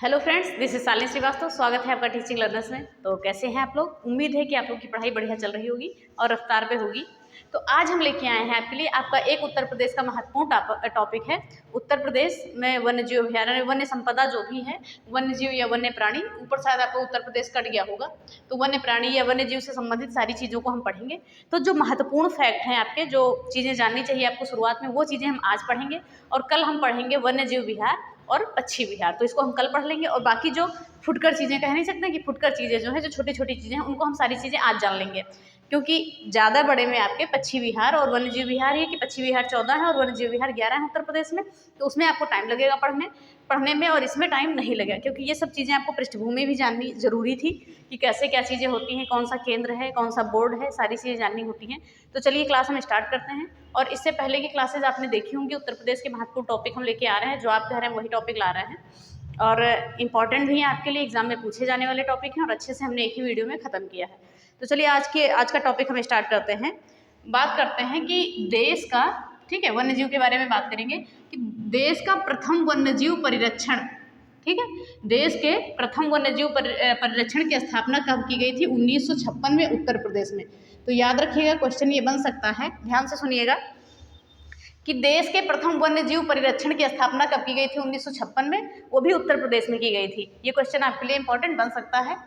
Hello friends, this is Shalini Srivastava. स्वागत है आपका टीचिंग लर्नर्स में। तो कैसे हैं आप लोग? उम्मीद है कि आप लोग की पढ़ाई बढ़िया चल रही होगी और रफ्तार पे होगी। तो आज हम लेके आए हैं आपके लिए आपका एक उत्तर प्रदेश का महत्वपूर्ण टॉपिक है। उत्तर प्रदेश में वन्य जीव अभयारण्य, वन्य संपदा जो भी है, वन्य जीव या वन्य प्राणी, ऊपर शायद आपको उत्तर प्रदेश कट गया होगा। तो वन्य प्राणी या वन्य जीव से संबंधित सारी चीज़ों को हम पढ़ेंगे। तो जो महत्वपूर्ण फैक्ट हैं आपके, जो चीज़ें जाननी चाहिए आपको शुरुआत में, वो चीज़ें हम आज पढ़ेंगे। और कल हम पढ़ेंगे वन्य जीव विहार और पक्षी विहार। तो इसको हम कल पढ़ लेंगे। और बाकी जो फुटकर चीज़ें, कह नहीं सकते कि फुटकर चीज़ें जो है, जो छोटी छोटी चीज़ें हैं, उनको हम सारी चीज़ें आज जान लेंगे। क्योंकि ज़्यादा बड़े में आपके पक्षी विहार और वन्य जीव विहार है कि पक्षी विहार 14 है और वन्य जीव विहार 11 है उत्तर प्रदेश में। तो उसमें आपको टाइम लगेगा पढ़ने में, और इसमें टाइम नहीं लगेगा, क्योंकि ये सब चीज़ें आपको पृष्ठभूमि भी जाननी ज़रूरी थी कि कैसे क्या चीज़ें होती हैं, कौन सा केंद्र है, कौन सा बोर्ड है, सारी चीज़ें जाननी होती हैं। तो चलिए क्लास हम स्टार्ट करते हैं। और इससे पहले की क्लासेज आपने देखी होंगी। उत्तर प्रदेश के महत्वपूर्ण टॉपिक हम लेके आ रहे हैं, जो आप कह रहे हैं वही टॉपिक ला रहे हैं, और इम्पॉर्टेंट भी है आपके लिए, एग्जाम में पूछे जाने वाले टॉपिक हैं, और अच्छे से हमने एक ही वीडियो में ख़त्म किया है। तो चलिए आज का टॉपिक हम स्टार्ट करते हैं। बात करते हैं कि देश का, ठीक है, वन्य जीव के बारे में बात करेंगे कि देश का प्रथम वन्य जीव परिरक्षण, ठीक है, देश के प्रथम वन्य जीव परिरक्षण की स्थापना कब की गई थी? 1956 में उत्तर प्रदेश में। तो याद रखिएगा, क्वेश्चन ये बन सकता है, ध्यान से सुनिएगा कि देश के प्रथम वन्य जीव परिरक्षण की स्थापना कब की गई थी? 1956 में, वो भी उत्तर प्रदेश में की गई थी। ये क्वेश्चन आपके लिए इंपॉर्टेंट बन सकता है,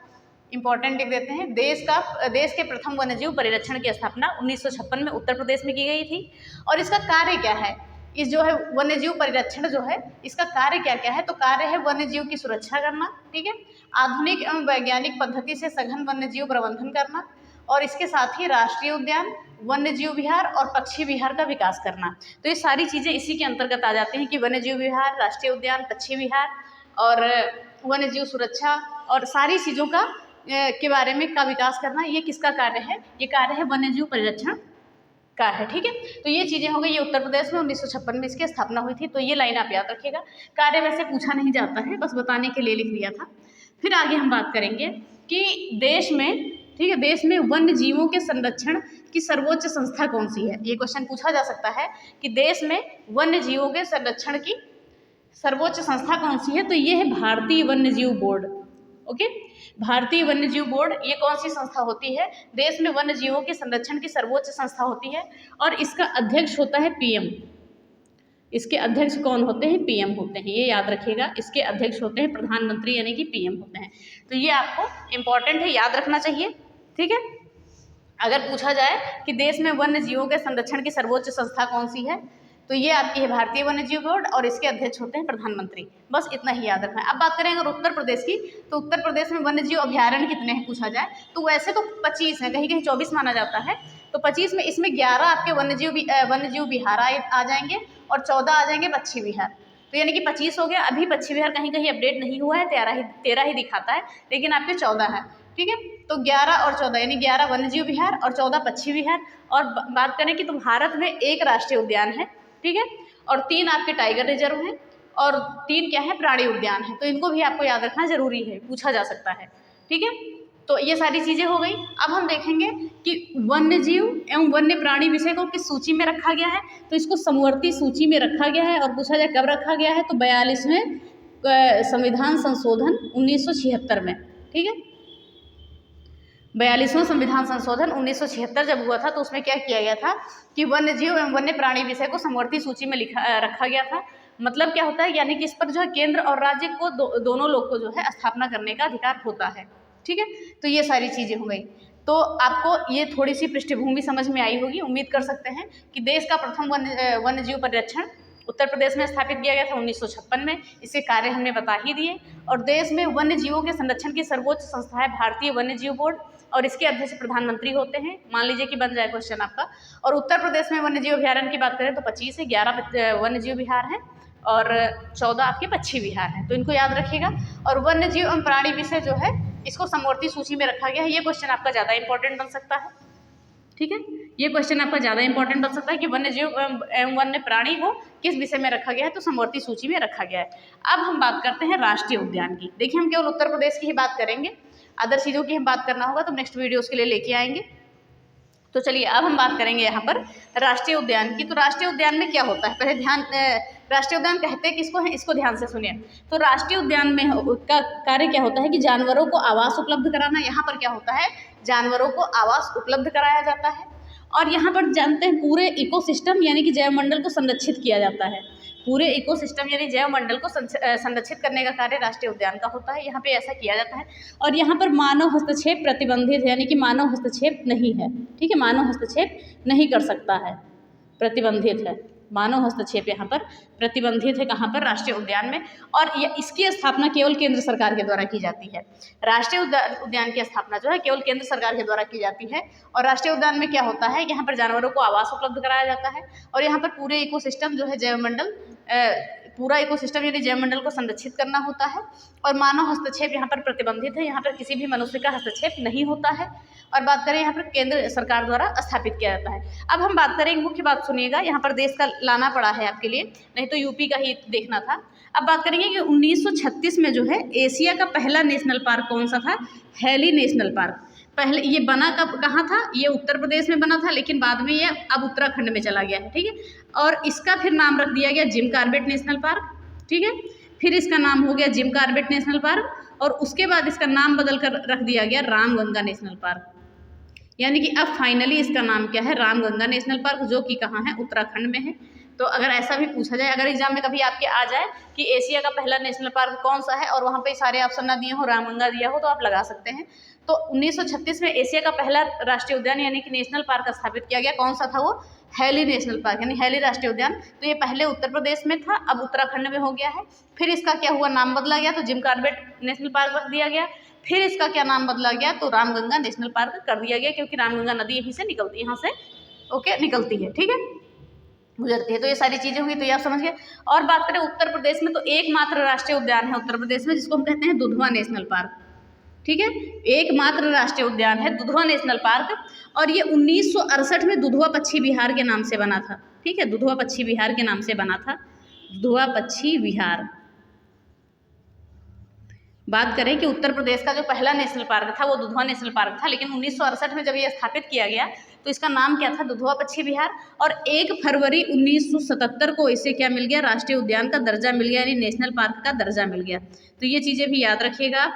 इंपॉर्टेंट लिख देते हैं। देश के प्रथम वन्य जीव परिरक्षण की स्थापना 1956 में उत्तर प्रदेश में की गई थी। और इसका कार्य क्या है? इस जो है वन्य जीव परिरक्षण जो है, इसका कार्य क्या क्या है? तो कार्य है वन्य जीव की सुरक्षा करना, ठीक है, आधुनिक एवं वैज्ञानिक पद्धति से सघन वन्य जीव प्रबंधन करना, और इसके साथ ही राष्ट्रीय उद्यान, वन्य जीव विहार और पक्षी विहार का विकास करना। तो ये सारी चीज़ें इसी के अंतर्गत आ जाती हैं कि वन्य जीव विहार, राष्ट्रीय उद्यान, पक्षी विहार और वन्य जीव सुरक्षा, और सारी चीज़ों का के बारे में का विकास करना, ये किसका कार्य है? ये कार्य है वन्य जीव परिरक्षण का है, ठीक है। तो ये चीज़ें हो गई, ये उत्तर प्रदेश में 1956 में इसकी स्थापना हुई थी। तो ये लाइन आप याद रखिएगा। कार्य वैसे पूछा नहीं जाता है, बस बताने के लिए लिख दिया था। फिर आगे हम बात करेंगे कि देश में, ठीक है, देश में वन्य जीवों के संरक्षण की सर्वोच्च संस्था कौन सी है? ये क्वेश्चन पूछा जा सकता है कि देश में वन्य जीवों के संरक्षण की सर्वोच्च संस्था कौन सी है? तो ये है भारतीय वन्य जीव बोर्ड। ओके, भारतीय वन्य जीव बोर्ड, ये कौन सी संस्था होती है? देश में वन्य जीवों के संरक्षण की सर्वोच्च संस्था होती है, और इसका अध्यक्ष होता है पीएम। इसके अध्यक्ष कौन होते हैं? पीएम होते हैं, ये याद रखिएगा। इसके अध्यक्ष होते हैं प्रधानमंत्री, यानी कि पीएम होते हैं। तो ये आपको इंपॉर्टेंट है, याद रखना चाहिए, ठीक है। अगर पूछा जाए कि देश में वन्य जीवों के संरक्षण की सर्वोच्च संस्था कौन सी है, तो ये आपकी है भारतीय वन्य जीव बोर्ड, और इसके अध्यक्ष होते हैं प्रधानमंत्री। बस इतना ही याद रखना है। अब बात करें अगर उत्तर प्रदेश की, तो उत्तर प्रदेश में वन्य जीव अभयारण्य कितने हैं पूछा जाए, तो वैसे तो 25 हैं, कहीं कहीं 24 माना जाता है। तो 25 में इसमें 11 आपके वन्य जीव विहार आ जाएंगे, और 14 आ जाएंगे पक्षी विहार। तो यानी कि 25 हो गया। अभी पक्षी विहार कहीं कहीं अपडेट नहीं हुआ है, 13 ही दिखाता है, लेकिन आपके 14 है, ठीक है। तो 11 और 14 यानी 11 वन्य जीव विहार और 14 पक्षी विहार। और बात करें कि तो भारत में 1 राष्ट्रीय उद्यान है, ठीक है, और 3 आपके टाइगर रिजर्व हैं, और 3 क्या है? प्राणी उद्यान है। तो इनको भी आपको याद रखना जरूरी है, पूछा जा सकता है, ठीक है। तो ये सारी चीज़ें हो गई। अब हम देखेंगे कि वन्य जीव एवं वन्य प्राणी विषय को किस सूची में रखा गया है। तो इसको समवर्ती सूची में रखा गया है, और पूछा जाए कब रखा गया है, तो 42वें संविधान संशोधन 1976 में, ठीक है। 42वां संविधान संशोधन 1976 जब हुआ था, तो उसमें क्या किया गया था कि वन्य जीव एवं वन्य प्राणी विषय को समवर्ती सूची में रखा गया था। मतलब क्या होता है? यानी कि इस पर जो है केंद्र और राज्य को दोनों लोग को जो है स्थापना करने का अधिकार होता है, ठीक है। तो ये सारी चीज़ें हो गई। तो आपको ये थोड़ी सी पृष्ठभूमि समझ में आई होगी। उम्मीद कर सकते हैं कि देश का प्रथम वन्य जीव परिरक्षण उत्तर प्रदेश में स्थापित किया गया था 1956 में। इसके कार्य हमने बता ही दिए। और देश में वन्य जीवों के संरक्षण की सर्वोच्च संस्था है भारतीय वन्य जीव बोर्ड, और इसके अध्यक्ष प्रधानमंत्री होते हैं। मान लीजिए कि बन जाए क्वेश्चन आपका। और उत्तर प्रदेश में वन्य जीव अभयारण्य की बात करें तो 25 है, 11 वन्य जीव विहार हैं, और 14 आपके पक्षी विहार हैं। तो इनको याद रखिएगा। और वन्य जीव एवं प्राणी विषय जो है, इसको समवर्ती सूची में रखा गया है। ये क्वेश्चन आपका ज़्यादा इंपॉर्टेंट बन सकता है, ठीक है। ये क्वेश्चन आपका ज़्यादा इंपॉर्टेंट बन सकता है कि वन्य जीव एवं वन्य प्राणी को किस विषय में रखा गया है, तो समवर्ती सूची में रखा गया है। अब हम बात करते हैं राष्ट्रीय उद्यान की। देखिए, हम केवल उत्तर प्रदेश की ही बात करेंगे, अदर चीज़ों की हम बात करना होगा तो नेक्स्ट वीडियोज़ के लिए लेके आएंगे। तो चलिए अब हम बात करेंगे यहाँ पर राष्ट्रीय उद्यान की। तो राष्ट्रीय उद्यान में क्या होता है, पहले राष्ट्रीय उद्यान कहते किसको हैं, इसको ध्यान से सुनिए। तो राष्ट्रीय उद्यान में का कार्य क्या होता है कि जानवरों को आवास उपलब्ध कराना। यहाँ पर क्या होता है, जानवरों को आवास उपलब्ध कराया जाता है। और यहाँ पर जानते हैं पूरे इकोसिस्टम यानी कि जैवमंडल को संरक्षित किया जाता है। पूरे इकोसिस्टम यानी जैवमंडल को संरक्षित करने का कार्य राष्ट्रीय उद्यान का होता है। यहाँ पे ऐसा किया जाता है। और यहाँ पर मानव हस्तक्षेप प्रतिबंधित है, यानी कि मानव हस्तक्षेप नहीं है। ठीक है, मानव हस्तक्षेप नहीं कर सकता है, प्रतिबंधित है। मानव हस्तक्षेप यहाँ पर प्रतिबंधित है, कहाँ पर, राष्ट्रीय उद्यान में। और ये इसकी स्थापना केवल केंद्र सरकार के द्वारा की जाती है। राष्ट्रीय उद्यान की स्थापना जो है केवल केंद्र सरकार के द्वारा की जाती है। और राष्ट्रीय उद्यान में क्या होता है, यहाँ पर जानवरों को आवास उपलब्ध कराया जाता है। और यहाँ पर पूरे इकोसिस्टम जो है जैवमंडल, पूरा इकोसिस्टम यानी जैवमंडल को संरक्षित करना होता है। और मानव हस्तक्षेप यहाँ पर प्रतिबंधित है, यहाँ पर किसी भी मनुष्य का हस्तक्षेप नहीं होता है। और बात करें यहाँ पर केंद्र सरकार द्वारा स्थापित किया जाता है। अब हम बात करें, मुख्य बात सुनिएगा, यहाँ पर देश का लाना पड़ा है आपके लिए, नहीं तो यूपी का ही देखना था। अब बात करेंगे कि 1936 में जो है एशिया का पहला नेशनल पार्क कौन सा था, हैली नेशनल पार्क। पहले ये बना कब, कहाँ था, ये उत्तर प्रदेश में बना था, लेकिन बाद में ये अब उत्तराखंड में चला गया है। ठीक है, और इसका फिर नाम रख दिया गया जिम कॉर्बेट नेशनल पार्क। ठीक है, फिर इसका नाम हो गया जिम कॉर्बेट नेशनल पार्क, और उसके बाद इसका नाम बदल कर रख दिया गया रामगंगा नेशनल पार्क। यानी कि अब फाइनली इसका नाम क्या है, रामगंगा नेशनल पार्क, जो कि कहाँ है, उत्तराखंड में है। तो अगर ऐसा भी पूछा जाए, अगर एग्जाम में कभी आपके आ जाए कि एशिया का पहला नेशनल पार्क कौन सा है और वहाँ पे सारे ऑप्शन ना दिए हो, रामगंगा दिया हो, तो आप लगा सकते हैं। तो 1936 में एशिया का पहला राष्ट्रीय उद्यान यानी कि नेशनल पार्क स्थापित किया गया। कौन सा था वो, हैली नेशनल पार्क यानी हैली राष्ट्रीय उद्यान। तो ये पहले उत्तर प्रदेश में था, अब उत्तराखंड में हो गया है। फिर इसका क्या हुआ, नाम बदला गया, तो जिम कॉर्बेट नेशनल पार्क रख दिया गया। फिर इसका क्या नाम बदला गया, तो रामगंगा नेशनल पार्क कर दिया गया, क्योंकि रामगंगा नदी यहीं से निकलती है, यहाँ से ओके निकलती है। ठीक है, गुजरती है। तो ये सारी चीज़ें होंगी, तो ये आप समझ गए। और बात करें उत्तर प्रदेश में, तो एकमात्र राष्ट्रीय उद्यान है उत्तर प्रदेश में जिसको हम कहते हैं दुधवा नेशनल पार्क। ठीक है, एकमात्र राष्ट्रीय उद्यान है दुधवा नेशनल पार्क। और ये 1968 में दुधवा पक्षी विहार के नाम से बना था। ठीक है, दुधवा पक्षी विहार के नाम से बना था, दुधवा पक्षी विहार। बात करें कि उत्तर प्रदेश का जो पहला नेशनल पार्क था वो दुधवा नेशनल पार्क था, लेकिन 1968 में जब ये स्थापित किया गया तो इसका नाम क्या था, दुधवा पक्षी विहार। और 1 फरवरी 1977 को इसे क्या मिल गया, राष्ट्रीय उद्यान का दर्जा मिल गया, यानी नेशनल पार्क का दर्जा मिल गया। तो ये चीज़ें भी याद रखिएगा,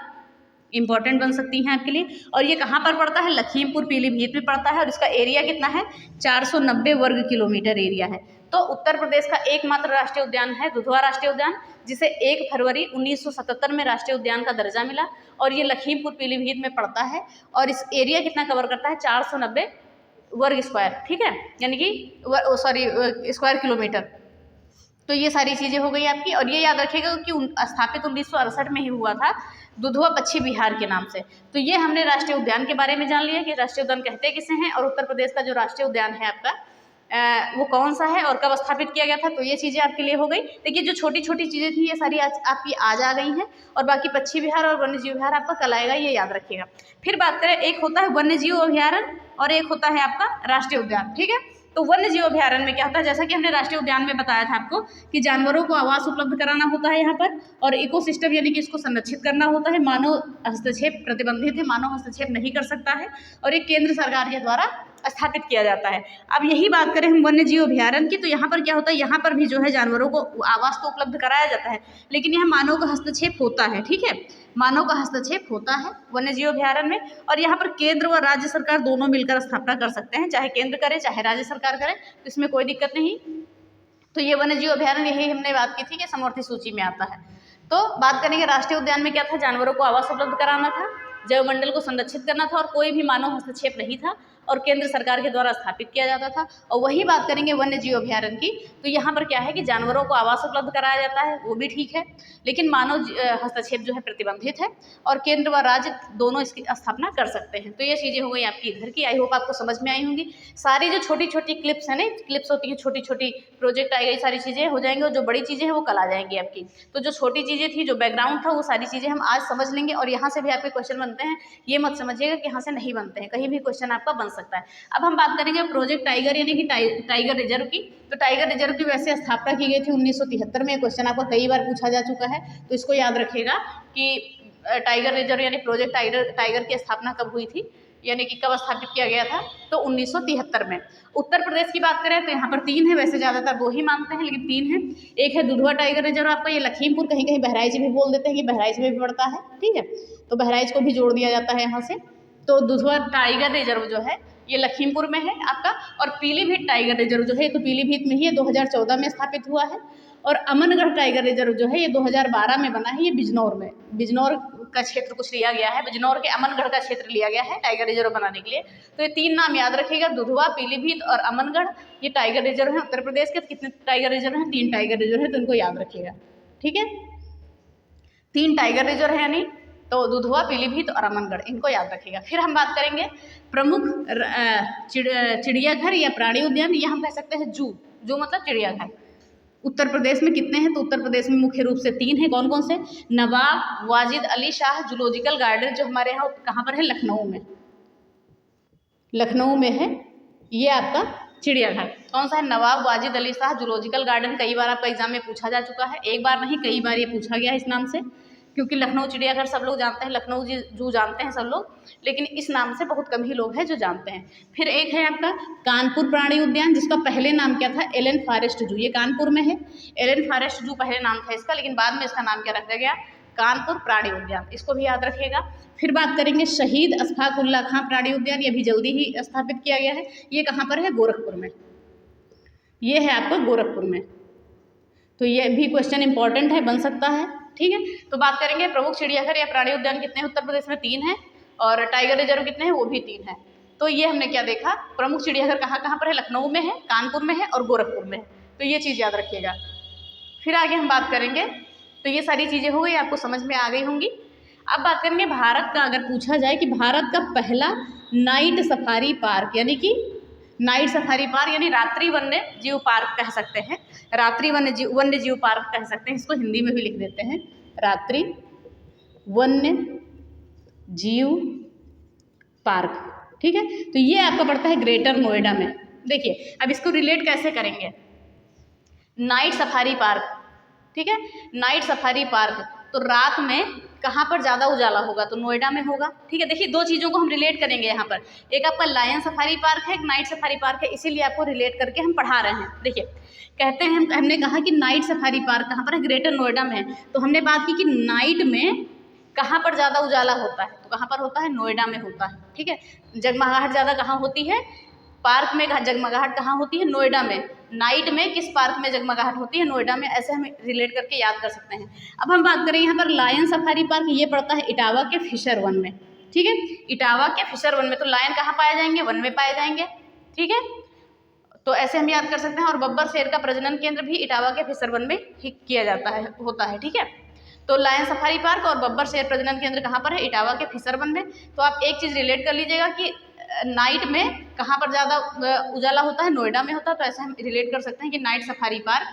इंपॉर्टेंट बन सकती हैं आपके लिए। और ये कहाँ पर पड़ता है, लखीमपुर पीलीभीत में पड़ता है। और इसका एरिया कितना है, 490 वर्ग किलोमीटर एरिया है। तो उत्तर प्रदेश का एकमात्र राष्ट्रीय उद्यान है दुधवा राष्ट्रीय उद्यान, जिसे 1 फरवरी 1977 में राष्ट्रीय उद्यान का दर्जा मिला। और ये लखीमपुर पीलीभीत में पड़ता है। और इस एरिया कितना कवर करता है, 490 वर्ग स्क्वायर। ठीक है, यानी कि स्क्वायर किलोमीटर। तो ये सारी चीज़ें हो गई आपकी। और ये याद रखिएगा कि स्थापित 1968 में ही हुआ था दुधवा पक्षी विहार के नाम से। तो ये हमने राष्ट्रीय उद्यान के बारे में जान लिया कि राष्ट्रीय उद्यान कहते किसे हैं, और उत्तर प्रदेश का जो राष्ट्रीय उद्यान है आपका वो कौन सा है और कब स्थापित किया गया था। तो ये चीज़ें आपके लिए हो गई। देखिए जो छोटी छोटी चीज़ें थी ये सारी आपकी आज आ गई हैं। और बाकी पक्षी विहार और वन्यजीव विहार आपका कल आएगा, ये याद रखिएगा। फिर बात करें, एक होता है वन्यजीव अभयारण्य और एक होता है आपका राष्ट्रीय उद्यान। ठीक है, तो वन्य जीव अभयारण्य में क्या होता है, जैसा कि हमने राष्ट्रीय उद्यान में बताया था आपको कि जानवरों को आवास उपलब्ध कराना होता है यहाँ पर, और इकोसिस्टम यानी कि इसको संरक्षित करना होता है। मानव हस्तक्षेप प्रतिबंधित है, मानव हस्तक्षेप नहीं कर सकता है, और एक केंद्र सरकार के द्वारा स्थापित किया जाता है। अब यही बात करें हम वन्य जीव अभयारण्य की, तो यहाँ पर क्या होता है, यहाँ पर भी जो है जानवरों को आवास तो उपलब्ध कराया जाता है, लेकिन यहाँ मानव का हस्तक्षेप होता है। ठीक है, मानव का हस्तक्षेप होता है वन्य जीव अभयारण्य में। और यहाँ पर केंद्र व राज्य सरकार दोनों मिलकर स्थापना कर सकते हैं, चाहे केंद्र करे चाहे राज्य सरकार करे, तो इसमें कोई दिक्कत नहीं। तो ये वन्य जीव अभयारण्य यही हमने बात की थी कि समवर्ती सूची में आता है। तो बात करेंगे राष्ट्रीय उद्यान में क्या था, जानवरों को आवास उपलब्ध कराना था, जैवमंडल को संरक्षित करना था, और कोई भी मानव हस्तक्षेप नहीं था, और केंद्र सरकार के द्वारा स्थापित किया जाता था। और वही बात करेंगे वन्य जीव अभयारण्य की, तो यहाँ पर क्या है कि जानवरों को आवास उपलब्ध कराया जाता है, वो भी ठीक है, लेकिन मानव हस्तक्षेप जो है प्रतिबंधित है, और केंद्र व राज्य दोनों इसकी स्थापना कर सकते हैं। तो ये चीज़ें हो गई आपकी इधर की। आई होप आपको समझ में आई होंगी। सारी जो छोटी छोटी क्लिप्स हैं ना, क्लिप्स होती हैं छोटी छोटी, प्रोजेक्ट आएगा, ये सारी चीज़ें हो जाएंगी, और जो बड़ी चीज़ें हैं वो कल आ जाएंगी आपकी। तो जो छोटी चीज़ें थी, जो बैकग्राउंड था, वो सारी चीज़ें हम आज समझ लेंगे। और यहाँ से भी आपके क्वेश्चन बनते हैं, ये मत समझिएगा कि यहाँ से नहीं बनते हैं, कहीं भी क्वेश्चन आपका बन सकता है। अब हम बात करेंगे प्रोजेक्ट टाइगर यानी कि टाइगर रिजर्व की। तो टाइगर रिजर्व की वैसे स्थापना की गई थी 1973 में। क्वेश्चन आपको कई बार पूछा जा चुका है, तो इसको याद रखिएगा कि टाइगर रिजर्व यानी प्रोजेक्ट टाइगर की स्थापना कब हुई थी, यानी कि कब स्थापित किया गया था, तो 1973 में। उत्तर प्रदेश की बात करें तो यहाँ पर 3 है, वैसे ज़्यादातर 2 ही मानते हैं लेकिन 3 है। एक है दुधवा टाइगर रिजर्व आपका, ये लखीमपुर, कहीं कहीं बहराइच भी बोल देते हैं कि बहराइच में भी पड़ता है, ठीक है, तो बहराइच को भी जोड़ दिया जाता है यहाँ से। तो दुधवा टाइगर रिजर्व जो है ये लखीमपुर में है आपका, और पीलीभीत टाइगर रिजर्व जो है तो पीलीभीत में ही है, 2014 में स्थापित हुआ है। और अमनगढ़ टाइगर रिजर्व जो है ये 2012 में बना है, ये बिजनौर में, बिजनौर का क्षेत्र कुछ लिया गया है, बिजनौर के अमनगढ़ का क्षेत्र लिया गया है टाइगर रिजर्व बनाने के लिए। तो ये 3 नाम याद रखिएगा, दुधवा, पीलीभीत और अमनगढ़, ये टाइगर रिजर्व है उत्तर प्रदेश के। कितने टाइगर रिजर्व हैं? 3 टाइगर रिजर्व है, तो इनको याद रखिएगा, ठीक है। 3 टाइगर रिजर्व है, यानी तो दुधवा, पीलीभीत और अमनगढ़, इनको याद रखिएगा। फिर हम बात करेंगे प्रमुख चिड़ियाघर या प्राणी उद्यान, या हम कह सकते हैं जू, जो मतलब चिड़ियाघर। उत्तर प्रदेश में कितने हैं? तो उत्तर प्रदेश में मुख्य रूप से 3 हैं। कौन कौन से? नवाब वाजिद अली शाह जूलॉजिकल गार्डन, जो हमारे यहाँ कहाँ पर है? लखनऊ में, लखनऊ में है ये आपका चिड़ियाघर। कौन सा है? नवाब वाजिद अली शाह जूलॉजिकल गार्डन। कई बार आपका एग्जाम में पूछा जा चुका है, एक बार नहीं कई बार ये पूछा गया है इस नाम से, क्योंकि लखनऊ चिड़ियाघर सब लोग जानते हैं, लखनऊ जू जानते हैं सब लोग, लेकिन इस नाम से बहुत कम ही लोग हैं जो जानते हैं। फिर एक है आपका कानपुर प्राणी उद्यान, जिसका पहले नाम क्या था? एलन फॉरेस्ट जू, ये कानपुर में है। एलन फॉरेस्ट जू पहले नाम था इसका, लेकिन बाद में इसका नाम क्या रखा गया? कानपुर प्राणी उद्यान, इसको भी याद रखिएगा। फिर बात करेंगे शहीद अशफाक उल्लाह खां प्राणी उद्यान, ये भी जल्दी ही स्थापित किया गया है। ये कहाँ पर है? गोरखपुर में, ये है आपका गोरखपुर में। तो ये भी क्वेश्चन इंपॉर्टेंट है, बन सकता है, ठीक है। तो बात करेंगे प्रमुख चिड़ियाघर या प्राणी उद्यान कितने हैं उत्तर प्रदेश में? 3 हैं, और टाइगर रिजर्व कितने हैं? वो भी 3 हैं। तो ये हमने क्या देखा? प्रमुख चिड़ियाघर कहाँ कहाँ पर है? लखनऊ में है, कानपुर में है और गोरखपुर में है। तो ये चीज़ याद रखिएगा। फिर आगे हम बात करेंगे, तो ये सारी चीज़ें हो गई, आपको समझ में आ गई होंगी। अब बात करेंगे भारत का, अगर पूछा जाए कि भारत का पहला नाइट सफारी पार्क, यानी कि नाइट सफारी पार्क यानी रात्रि वन्य जीव पार्क कह सकते हैं, रात्रि वन्य जीव पार्क कह सकते हैं, इसको हिंदी में भी लिख देते हैं रात्रि वन्य जीव पार्क, ठीक है। तो ये आपका पड़ता है ग्रेटर नोएडा में। देखिए अब इसको रिलेट कैसे करेंगे, नाइट सफारी पार्क, ठीक है, नाइट सफारी पार्क, तो रात में कहाँ पर ज़्यादा उजाला होगा? तो नोएडा में होगा, ठीक है। देखिए 2 चीज़ों को हम रिलेट करेंगे यहाँ पर, एक आपका लायन सफारी पार्क है, एक नाइट सफारी पार्क है, इसीलिए आपको रिलेट करके हम पढ़ा रहे हैं। देखिए कहते हैं, हमने कहा कि नाइट सफारी पार्क कहाँ पर है? ग्रेटर नोएडा में है। तो हमने बात की कि नाइट में कहाँ पर ज़्यादा उजाला होता है? तो कहाँ पर होता है? नोएडा में होता है, ठीक है। जगमगाहट ज़्यादा कहाँ होती है? पार्क में जगमगाहट कहाँ होती है? नोएडा में। नाइट में किस पार्क में जगमगाहट होती है? नोएडा में। ऐसे हम रिलेट करके याद कर सकते हैं। अब हम बात करें यहाँ पर लायन सफारी पार्क, ये पड़ता है इटावा के फिशर वन में, ठीक है, इटावा के फिशर वन में। तो लायन कहाँ पाए जाएंगे? वन में पाए जाएंगे, ठीक है। तो ऐसे हम याद कर सकते हैं। और बब्बर शेर का प्रजनन केंद्र भी इटावा के फिशर वन में ही किया जाता है, होता है, ठीक है। तो लायन सफारी पार्क और बब्बर शेर प्रजनन केंद्र कहाँ पर है? इटावा के फिशर वन में। तो आप एक चीज़ रिलेट कर लीजिएगा कि नाइट में कहाँ पर ज़्यादा उजाला होता है? नोएडा में होता है। तो ऐसे हम रिलेट कर सकते हैं कि night safari park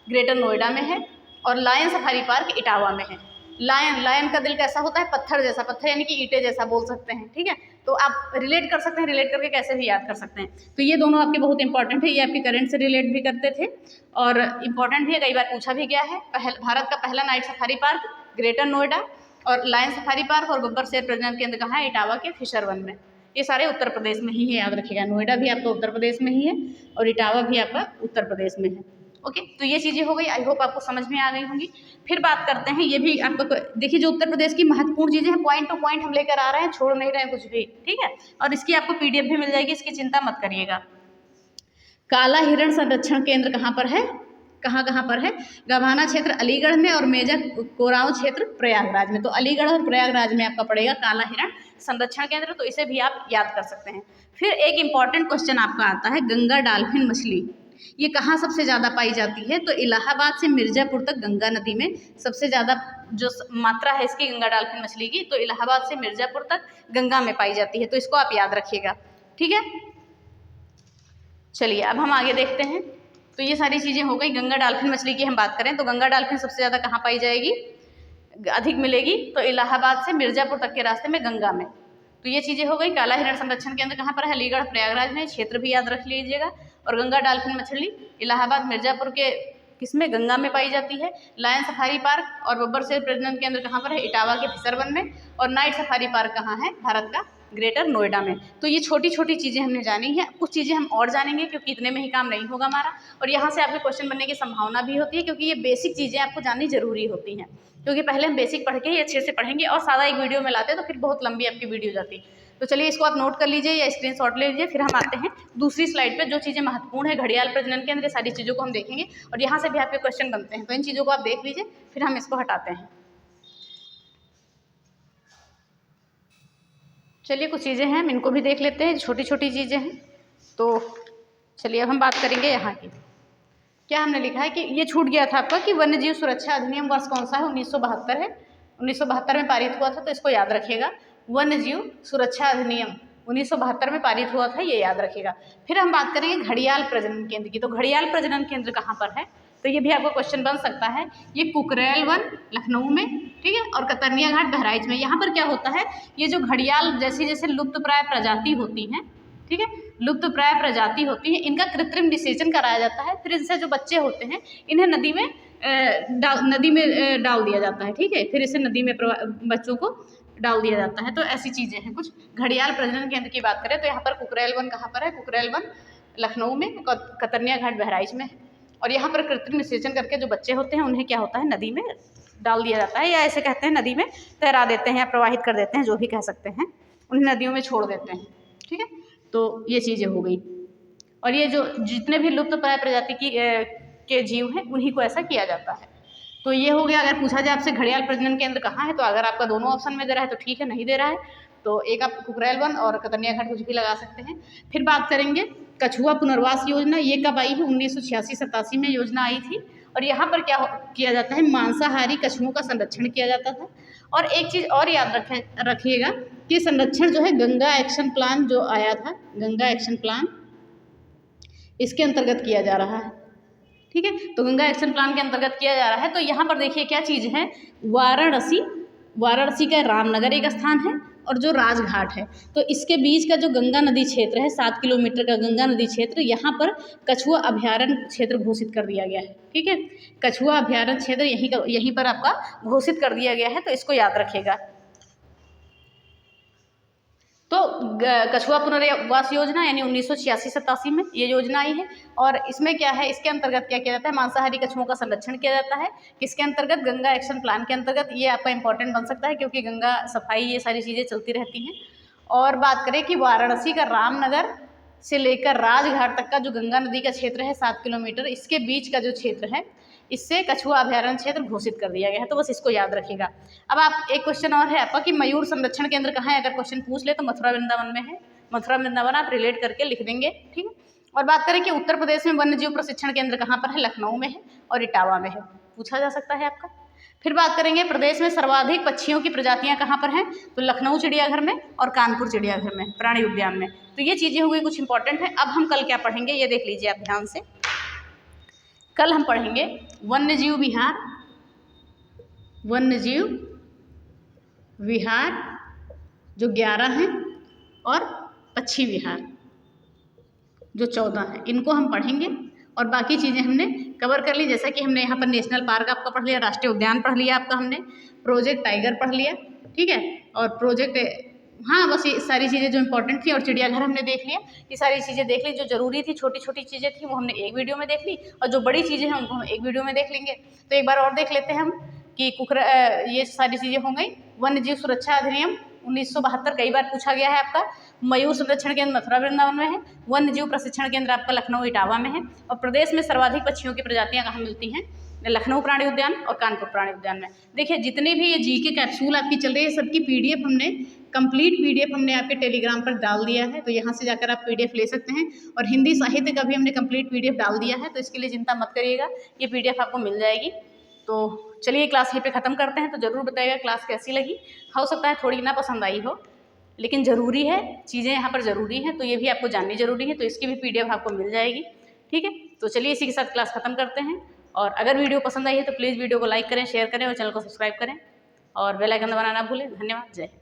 greater Noida में है और लायन सफारी पार्क इटावा में है। लायन का दिल कैसा होता है? पत्थर जैसा, पत्थर यानी कि ईंटे जैसा बोल सकते हैं, ठीक है। तो आप रिलेट कर सकते हैं, रिलेट करके कैसे भी याद कर सकते हैं। तो ये दोनों आपके बहुत इंपॉर्टेंट है, ये आपके करंट से रिलेट भी करते थे और इम्पॉर्टेंट भी है, कई बार पूछा भी गया है। भारत का पहला night safari park greater Noida, और लायन सफारी पार्क और बब्बर शेर प्रजनन केंद्र कहाँ है? इटावा के फिशर वन में। ये सारे उत्तर प्रदेश में ही है, याद रखिएगा। नोएडा भी आपका उत्तर प्रदेश में ही है और इटावा भी आपका उत्तर प्रदेश में है। ओके, तो ये चीज़ें हो गई, आई होप आपको समझ में आ गई होंगी। फिर बात करते हैं, ये भी आपको देखिए, जो उत्तर प्रदेश की महत्वपूर्ण चीज़ें हैं, पॉइंट टू पॉइंट हम लेकर आ रहे हैं, छोड़ नहीं रहे हैं कुछ भी, ठीक है। और इसकी आपको PDF भी मिल जाएगी, इसकी चिंता मत करिएगा। काला हिरण संरक्षण केंद्र कहाँ पर है? कहाँ कहाँ पर है? गभाना क्षेत्र अलीगढ़ में और मेजा कोरांव क्षेत्र प्रयागराज में। तो अलीगढ़ और प्रयागराज में आपका पड़ेगा काला हिरण संरक्षण केंद्र, तो इसे भी आप याद कर सकते हैं। फिर एक इम्पॉर्टेंट क्वेश्चन आपका आता है, गंगा डॉल्फिन मछली ये कहाँ सबसे ज़्यादा पाई जाती है? तो इलाहाबाद से मिर्ज़ापुर तक गंगा नदी में सबसे ज़्यादा जो मात्रा है इसकी गंगा डॉल्फिन मछली की, तो इलाहाबाद से मिर्ज़ापुर तक गंगा में पाई जाती है। तो इसको आप याद रखिएगा, ठीक है। चलिए अब हम आगे देखते हैं। तो ये सारी चीज़ें हो गई। गंगा डॉल्फिन मछली की हम बात करें तो गंगा डॉल्फिन सबसे ज़्यादा कहाँ पाई जाएगी, अधिक मिलेगी? तो इलाहाबाद से मिर्ज़ापुर तक के रास्ते में गंगा में। तो ये चीज़ें हो गई। काला हिरण संरक्षण केंद्र कहाँ पर है? अलीगढ़ प्रयागराज में, क्षेत्र भी याद रख लीजिएगा। और गंगा डॉल्फिन मछली इलाहाबाद मिर्ज़ापुर के किसमें? गंगा में पाई जाती है। लायन सफारी पार्क और बब्बर शेर प्रजनन केंद्र कहाँ पर है? इटावा के फिशर वन में। और नाइट सफारी पार्क कहाँ है? भारत का ग्रेटर नोएडा में। तो ये छोटी छोटी चीज़ें हमने जानी है, कुछ चीज़ें हम और जानेंगे क्योंकि इतने में ही काम नहीं होगा हमारा, और यहाँ से आपके क्वेश्चन बनने की संभावना भी होती है क्योंकि ये बेसिक चीज़ें आपको जाननी जरूरी होती हैं, क्योंकि पहले हम बेसिक पढ़ के ही अच्छे से पढ़ेंगे और सादा एक वीडियो में लाते तो फिर बहुत लंबी आपकी वीडियो जाती। तो चलिए इसको आप नोट कर लीजिए या स्क्रीनशॉट ले लीजिए। फिर हम आते हैं दूसरी स्लाइड पे, जो चीज़ें महत्वपूर्ण है घड़ियाल प्रजनन के अंदर, सारी चीज़ों को हम देखेंगे और यहाँ से भी आपके क्वेश्चन बनते हैं। तो इन चीज़ों को आप देख लीजिए, फिर हम इसको हटाते हैं। चलिए कुछ चीज़ें हैं, हम इनको भी देख लेते हैं, छोटी छोटी चीज़ें हैं। तो चलिए अब हम बात करेंगे यहाँ की। क्या हमने लिखा है कि ये छूट गया था आपका कि वन्य जीव सुरक्षा अधिनियम वर्ष कौन सा है, 1972 है, 1972 में पारित हुआ था, तो इसको याद रखिएगा। वन्य जीव सुरक्षा अधिनियम 1972 में पारित हुआ था, ये याद रखिएगा। फिर हम बात करेंगे घड़ियाल प्रजनन केंद्र की। तो घड़ियाल प्रजनन केंद्र कहाँ पर है, तो ये भी आपको क्वेश्चन बन सकता है। ये कुकरेल वन लखनऊ में, ठीक है, और कतरनिया घाट बहराइच में। यहाँ पर क्या होता है, ये जो घड़ियाल जैसी जैसे लुप्तप्राय प्रजाति होती हैं, ठीक है, लुप्तप्राय प्रजाति होती है, इनका कृत्रिम निषेचन कराया जाता है। फिर इनसे जो बच्चे होते हैं इन्हें नदी में डाल दिया जाता है, ठीक है, फिर इसे नदी में बच्चों को डाल दिया जाता है। तो ऐसी चीज़ें हैं कुछ। घड़ियाल प्रजनन केंद्र की बात करें तो यहाँ पर कुकरेल वन कहाँ पर है, कुकरेल वन लखनऊ में, कतरनिया घाट बहराइच में, और यहाँ पर कृत्रिम निषेचन करके जो बच्चे होते हैं उन्हें क्या होता है, नदी में डाल दिया जाता है, या ऐसे कहते हैं नदी में तैरा देते हैं या प्रवाहित कर देते हैं, जो भी कह सकते हैं, उन्हें नदियों में छोड़ देते हैं, ठीक है। तो ये चीज़ें हो गई। और ये जो जितने भी लुप्तप्राय प्रजाति के जीव हैं उन्हीं को ऐसा किया जाता है। तो ये हो गया। अगर पूछा जाए आपसे घड़ियाल प्रजनन केंद्र कहाँ है, तो अगर आपका दोनों ऑप्शन में दे रहा है तो ठीक है, नहीं दे रहा है तो एक आप कुकरेल वन और कतरनिया घाट कुछ भी लगा सकते हैं। फिर बात करेंगे कछुआ पुनर्वास योजना। ये कब आई है, 1986-87 में योजना आई थी। और यहाँ पर क्या किया जाता है, मांसाहारी कछुओं का संरक्षण किया जाता था। और एक चीज़ और याद रखिएगा कि संरक्षण जो है गंगा एक्शन प्लान जो आया था, गंगा एक्शन प्लान, इसके अंतर्गत किया जा रहा है, ठीक है। तो गंगा एक्शन प्लान के अंतर्गत किया जा रहा है। तो यहाँ पर देखिए क्या चीज़ है, वाराणसी का रामनगर एक स्थान है और जो राजघाट है, तो इसके बीच का जो गंगा नदी क्षेत्र है, 7 किलोमीटर का गंगा नदी क्षेत्र, यहाँ पर कछुआ अभयारण्य क्षेत्र घोषित कर दिया गया है, ठीक है। कछुआ अभयारण्य क्षेत्र यहीं पर आपका घोषित कर दिया गया है, तो इसको याद रखिएगा। तो कछुआ पुनर्वास योजना यानी 1986-87 में ये योजना आई है। और इसमें क्या है, इसके अंतर्गत क्या किया जाता है, मांसाहारी कछुओं का संरक्षण किया जाता है। किसके अंतर्गत, गंगा एक्शन प्लान के अंतर्गत। ये आपका इंपॉर्टेंट बन सकता है क्योंकि गंगा सफाई ये सारी चीज़ें चलती रहती हैं। और बात करें कि वाराणसी का रामनगर से लेकर राजघाट तक का जो गंगा नदी का क्षेत्र है 7 किलोमीटर, इसके बीच का जो क्षेत्र है, इससे कछुआ अभयारण्य क्षेत्र घोषित कर दिया गया है। तो बस इसको याद रखिएगा। अब आप एक क्वेश्चन और है आपका कि मयूर संरक्षण केंद्र कहाँ है, अगर क्वेश्चन पूछ ले तो मथुरा वृंदावन में है। मथुरा वृंदावन आप रिलेट करके लिख देंगे, ठीक है। और बात करें कि उत्तर प्रदेश में वन्य जीव प्रशिक्षण केंद्र कहाँ पर है, लखनऊ में है और इटावा में है, पूछा जा सकता है आपका। फिर बात करेंगे प्रदेश में सर्वाधिक पक्षियों की प्रजातियां कहाँ पर हैं, तो लखनऊ चिड़ियाघर में और कानपुर चिड़ियाघर में, प्राणी उद्यान में। तो ये चीज़ें हो गई कुछ इंपॉर्टेंट है। अब हम कल क्या पढ़ेंगे ये देख लीजिए आप ध्यान से। कल हम पढ़ेंगे वन्यजीव विहार, वन्यजीव विहार जो 11 हैं, और पक्षी विहार जो 14 हैं, इनको हम पढ़ेंगे। और बाकी चीज़ें हमने कवर कर ली, जैसा कि हमने यहाँ पर नेशनल पार्क आपका पढ़ लिया, राष्ट्रीय उद्यान पढ़ लिया आपका हमने, प्रोजेक्ट टाइगर पढ़ लिया, ठीक है, और प्रोजेक्ट, हाँ बस ये सारी चीज़ें जो इंपॉर्टेंट थी। और चिड़ियाघर हमने देख लिया, ये सारी चीज़ें देख ली जो जरूरी थी। छोटी छोटी चीज़ें थी वो हमने एक वीडियो में देख ली, और जो बड़ी चीज़ें हैं उनको हम एक वीडियो में देख लेंगे। तो एक बार और देख लेते हैं हम कि ये सारी चीज़ें हो गई। वन्य जीव सुरक्षा अधिनियम 1972 कई बार पूछा गया है आपका। मयूर संरक्षण केंद्र मथुरा वृंदावन में है। वन्य जीव प्रशिक्षण केंद्र आपका लखनऊ इटावा में है। और प्रदेश में सर्वाधिक पक्षियों की प्रजातियां कहाँ मिलती हैं, लखनऊ प्राणी उद्यान और कानपुर प्राणी उद्यान में। देखिए जितने भी ये जीके कैप्सूल आपकी चल रही है, सबकी पीडीएफ हमने कंप्लीट पीडीएफ हमने आपके टेलीग्राम पर डाल दिया है, तो यहाँ से जाकर आप पीडीएफ ले सकते हैं। और हिंदी साहित्य का भी हमने कंप्लीट पीडीएफ डाल दिया है, तो इसके लिए चिंता मत करिएगा, ये पीडीएफ आपको मिल जाएगी। तो चलिए क्लास यहीं पे ख़त्म करते हैं। तो ज़रूर बताइएगा क्लास कैसी लगी। हो सकता है थोड़ी ना पसंद आई हो, लेकिन ज़रूरी है, चीज़ें यहाँ पर ज़रूरी हैं, तो ये भी आपको जाननी ज़रूरी है। तो इसकी भी पीडीएफ आपको मिल जाएगी, ठीक है। तो चलिए इसी के साथ क्लास ख़त्म करते हैं। और अगर वीडियो पसंद आई है तो प्लीज़ वीडियो को लाइक करें, शेयर करें और चैनल को सब्सक्राइब करें और बेल आइकन दबाना ना भूलें। धन्यवाद, जय हिंद।